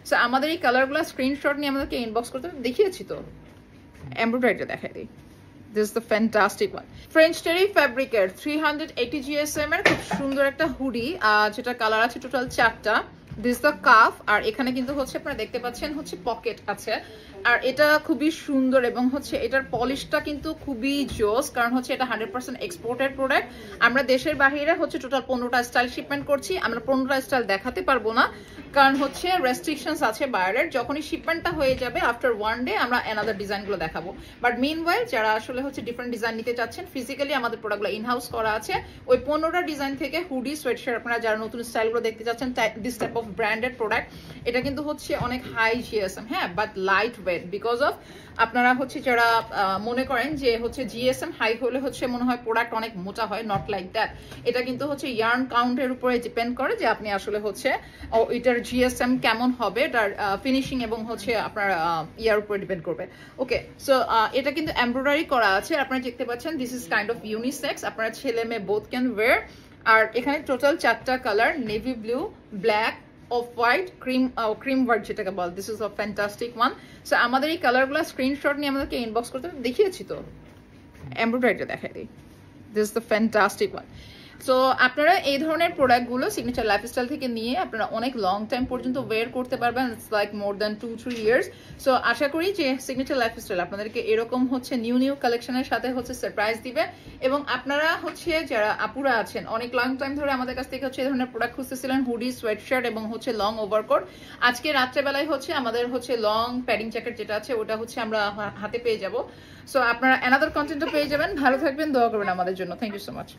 So আমাদের এই কালারগুলো স্ক্রিনশট নিয়ে আমাদেরকে ইনবক্স করতে দেখিয়েছি তো এমব্রয়ডারিটা দেখাই দিই This is the fantastic one. French terry fabric এর 380 GSM এর খুব সুন্দর একটা হুডি যেটা কালার আছে টোটাল 4টা This is the cuff আর এখানে কিন্তু হচ্ছে আপনারা দেখতে পাচ্ছেন হচ্ছে পকেট আছে আর এটা খুবই সুন্দর এবং হচ্ছে এটার পলিশটা কিন্তু খুবই জোস কারণ হচ্ছে এটা 100% এক্সপোর্টেড প্রোডাক্ট আমরা দেশের বাইরে হচ্ছে টোটাল 15টা স্টাইল শিপমেন্ট করছি আমরা 15টা স্টাইল দেখাতে পারবো না কারণ হচ্ছে রেস্ট্রিকশনস আছে বাইরের যখনই শিপমেন্টটা হয়ে যাবে আফটার ওয়ান ডে আমরা অ্যানাদার ডিজাইনগুলো দেখাবো বাট মিনওয়াইল যারা আসলে হচ্ছে ডিফারেন্ট ডিজাইন নিতে চাচ্ছেন ফিজিক্যালি আমাদের প্রোডাক্টগুলো ইনহাউস করা আছে ওই 15টা ডিজাইন থেকে হুডি সোয়েটশার্ট আপনারা যারা নতুন স্টাইলগুলো দেখতে চাচ্ছেন this type of branded product এটা কিন্তু হচ্ছে অনেক হাই জিএসএম হ্যাঁ but light weight because of আপনারা হচ্ছে যারা মনে করেন যে হচ্ছে জিএসএম হাই হলে হচ্ছে মনে হয় প্রোডাক্ট অনেক মোটা হয় নট লাইক দ্যাট এটা কিন্তু হচ্ছে ইয়ার্ন কাউন্টের উপরে ডিপেন্ড করে যে আপনি আসলে হচ্ছে এটার জিএসএম কেমন হবে এটার ফিনিশিং এবং হচ্ছে আপনার ইয়ার উপরে ডিপেন্ড করবে ওকে সো এটা কিন্তু এমব্রয়ডারি করা আছে আপনারা দেখতে পাচ্ছেন this is kind of unisex আপনারা ছেলে মেয়ে বোথ ক্যান ওয়্যার আর এখানে টোটাল 4টা colour navy blue black off white cream white যেটাকে বল this is a fantastic one so আমাদের এই কালারগুলো স্ক্রিনশট নিয়ে আমাদেরকে ইনবক্স করতে দেখিয়েছি তো এমব্রয়ডারিটা দেখাই দিই this is the fantastic one so আপনারা এই ধরনের প্রোডাক্টগুলো সিগনেচার লাইফস্টাইল থেকে নিয়ে আপনারা অনেক লং টাইম পর্যন্ত ওয়্যার করতে পারবেন it's like more than 2-3 years so আশা করি যে সিগনেচার লাইফস্টাইল আপনাদেরকে এরকম হচ্ছে নিউ কালেকশনের সাথে হচ্ছে সারপ্রাইজ দিবে এবং আপনারা হচ্ছে যারা আপুরা আছেন অনেক লং টাইম ধরে আমাদের কাছ থেকে হচ্ছে এই ধরনের প্রোডাক্ট খুঁজতেছিলেন হুডি সোয়েটশার্ট এবং হচ্ছে লং ওভারকোট আজকে রাত্রেবেলায় হচ্ছে আমাদের হচ্ছে লং প্যাডিং জ্যাকেট যেটা আছে ওটা হচ্ছে আমরা হাতে পেয়ে যাব সো আপনারা অ্যানাদার কন্টেন্টও পেয়ে যাবেন ভালো থাকবেন দোয়া করবেন আমাদের জন্য থ্যাংক ইউ সো মাচ